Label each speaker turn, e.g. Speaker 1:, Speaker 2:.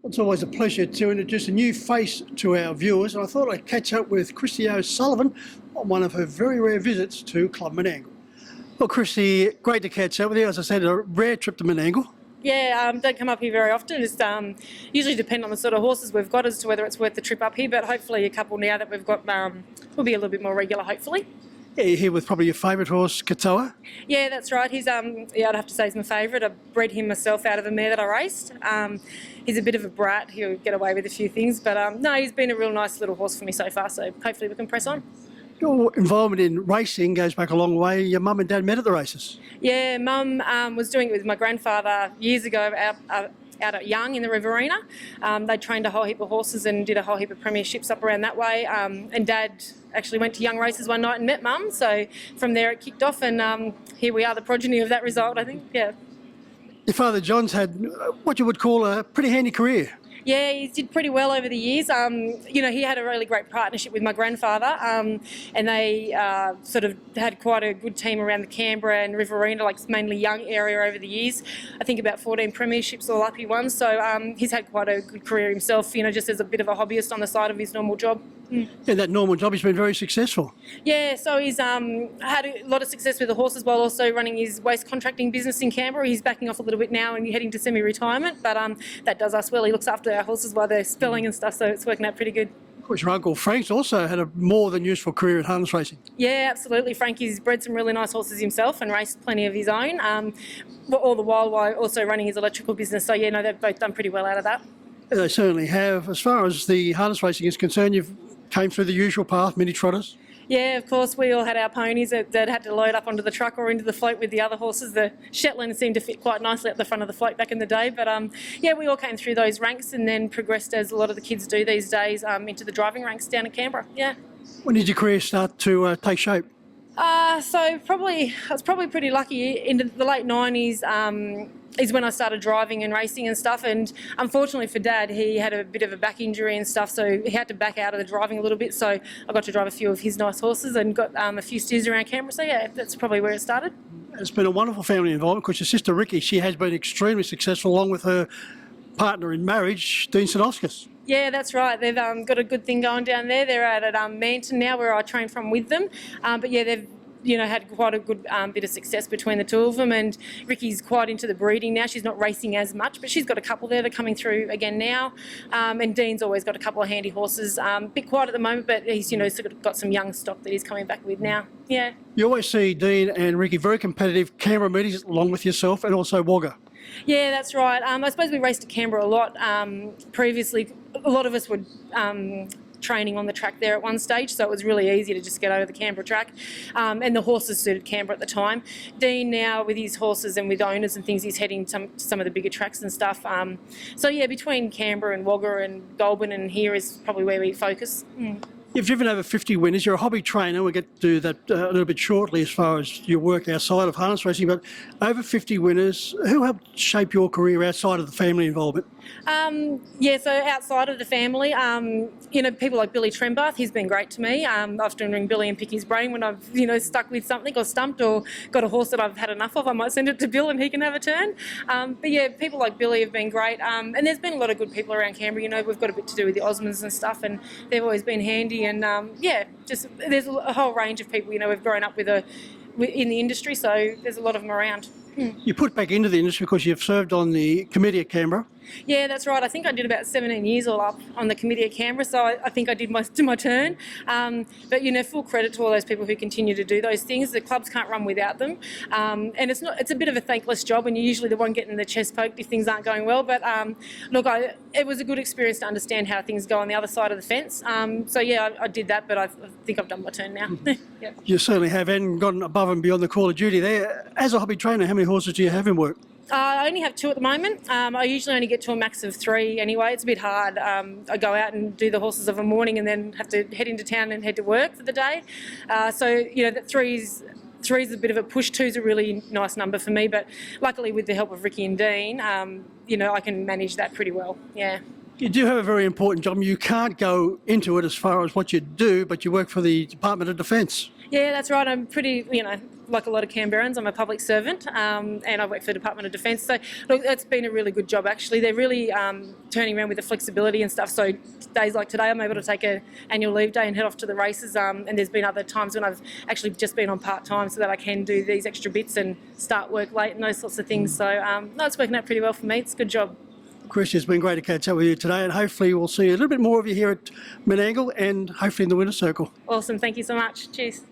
Speaker 1: It's always a pleasure to introduce a new face to our viewers, and I thought I'd catch up with Kristie O'Sullivan on one of her very rare visits to Club Menangle. Well, Kristie, great to catch up with you. As I said, a rare trip to Menangle.
Speaker 2: Yeah, don't come up here very often. It's usually depend on the sort of horses we've got as to whether it's worth the trip up here, but hopefully a couple now that we've got will be a little bit more regular, hopefully.
Speaker 1: Yeah, you're here with probably your favourite horse, Katoa.
Speaker 2: Yeah, that's right. He's I'd have to say he's my favourite. I bred him myself out of a mare that I raced. He's a bit of a brat. He'll get away with a few things, but no, he's been a real nice little horse for me so far, so hopefully we can press on.
Speaker 1: Your involvement in racing goes back a long way. Your mum and dad met at the races.
Speaker 2: Yeah, Mum was doing it with my grandfather years ago out at Young in the Riverina. They trained a whole heap of horses and did a whole heap of premierships up around that way. And Dad actually went to Young races one night and met Mum. So from there it kicked off, and here we are, the progeny of that result, I think. Yeah.
Speaker 1: Your father John's had what you would call a pretty handy career.
Speaker 2: Yeah, he did pretty well over the years. He had a really great partnership with my grandfather, and they sort of had quite a good team around the Canberra and Riverina, like mainly Young area over the years. I think about 14 premierships all up he won. So he's had quite a good career himself, just as a bit of a hobbyist on the side of his normal job.
Speaker 1: Yeah, that normal job, he's been very successful.
Speaker 2: Yeah, so he's had a lot of success with the horses while also running his waste contracting business in Canberra. He's backing off a little bit now and heading to semi-retirement, but that does us well. He looks after our horses while they're spelling and stuff, so it's working out pretty good.
Speaker 1: Of course, your uncle Frank's also had a more than useful career in harness racing.
Speaker 2: Yeah, absolutely. Frankie's bred some really nice horses himself and raced plenty of his own, all the while also running his electrical business. So, yeah, no, they've both done pretty well out of that.
Speaker 1: Yeah, they certainly have. As far as the harness racing is concerned, you've came through the usual path, mini trotters.
Speaker 2: Yeah, of course, we all had our ponies that had to load up onto the truck or into the float with the other horses. The Shetland seemed to fit quite nicely at the front of the float back in the day. But yeah, we all came through those ranks and then progressed, as a lot of the kids do these days, into the driving ranks down in Canberra. Yeah.
Speaker 1: When did your career start to take shape?
Speaker 2: So I was probably pretty lucky. Into the late 90s is when I started driving and racing and stuff, and unfortunately for Dad, he had a bit of a back injury and stuff, so he had to back out of the driving a little bit, so I got to drive a few of his nice horses and got a few steers around Canberra, so yeah, that's probably where it started.
Speaker 1: It's been a wonderful family involvement, because your sister Ricky, she has been extremely successful along with her partner in marriage, Dean St Oscars.
Speaker 2: Yeah, that's right. They've got a good thing going down there. They're out at Manton now, where I train from with them. But yeah, they've had quite a good bit of success between the two of them. And Ricky's quite into the breeding now. She's not racing as much, but she's got a couple there that are coming through again now. And Dean's always got a couple of handy horses. A bit quiet at the moment, but he's sort of got some young stock that he's coming back with now. Yeah. You
Speaker 1: always see Dean and Ricky very competitive Canberra meetings, along with yourself and also Wagga.
Speaker 2: Yeah, that's right. I suppose we raced at Canberra a lot previously. A lot of us would training on the track there at one stage, so it was really easy to just get over the Canberra track, and the horses suited Canberra at the time. Dean now, with his horses and with owners and things, he's heading to some of the bigger tracks and stuff. So yeah, between Canberra and Wagga and Goulburn and here is probably where we focus.
Speaker 1: You've driven over 50 winners. You're a hobby trainer. We'll get to do that a little bit shortly as far as your work outside of harness racing, but over 50 winners. Who helped shape your career outside of the family involvement?
Speaker 2: Yeah, so outside of the family, people like Billy Trembath, he's been great to me. I often ring Billy and pick his brain when I've, stuck with something or stumped or got a horse that I've had enough of. I might send it to Bill and he can have a turn. But yeah, people like Billy have been great. And there's been a lot of good people around Canberra. We've got a bit to do with the Osmonds and stuff, and they've always been handy. And just there's a whole range of people, we've grown up with in the industry, so there's a lot of them around.
Speaker 1: You put back into the industry because you've served on the committee at Canberra.
Speaker 2: Yeah, that's right. I think I did about 17 years all up on the committee at Canberra, so I think I did my turn. But full credit to all those people who continue to do those things. The clubs can't run without them, and it's a bit of a thankless job, and you're usually the one getting the chest poked if things aren't going well. But look, it was a good experience to understand how things go on the other side of the fence. So yeah, I did that, but I think I've done my turn now. Yeah.
Speaker 1: You certainly have, and gone above and beyond the call of duty there. As a hobby trainer, how many horses do you have in work?
Speaker 2: I only have 2 at the moment. I usually only get to a max of 3 anyway. It's a bit hard. I go out and do the horses of a morning and then have to head into town and head to work for the day. So that 3's a bit of a push. 2's a really nice number for me, but luckily with the help of Ricky and Dean, I can manage that pretty well. Yeah.
Speaker 1: You do have a very important job. You can't go into it as far as what you do, but you work for the Department of Defence.
Speaker 2: Yeah, that's right. I'm pretty, like a lot of Canberrans, I'm a public servant, and I work for the Department of Defence. So look, it's been a really good job actually. They're really turning around with the flexibility and stuff. So days like today, I'm able to take an annual leave day and head off to the races. And there's been other times when I've actually just been on part-time so that I can do these extra bits and start work late and those sorts of things. So no, it's working out pretty well for me. It's a good job.
Speaker 1: Kristie, it's been great to catch up with you today, and hopefully we'll see a little bit more of you here at Menangle and hopefully in the Winner's Circle.
Speaker 2: Awesome. Thank you so much. Cheers.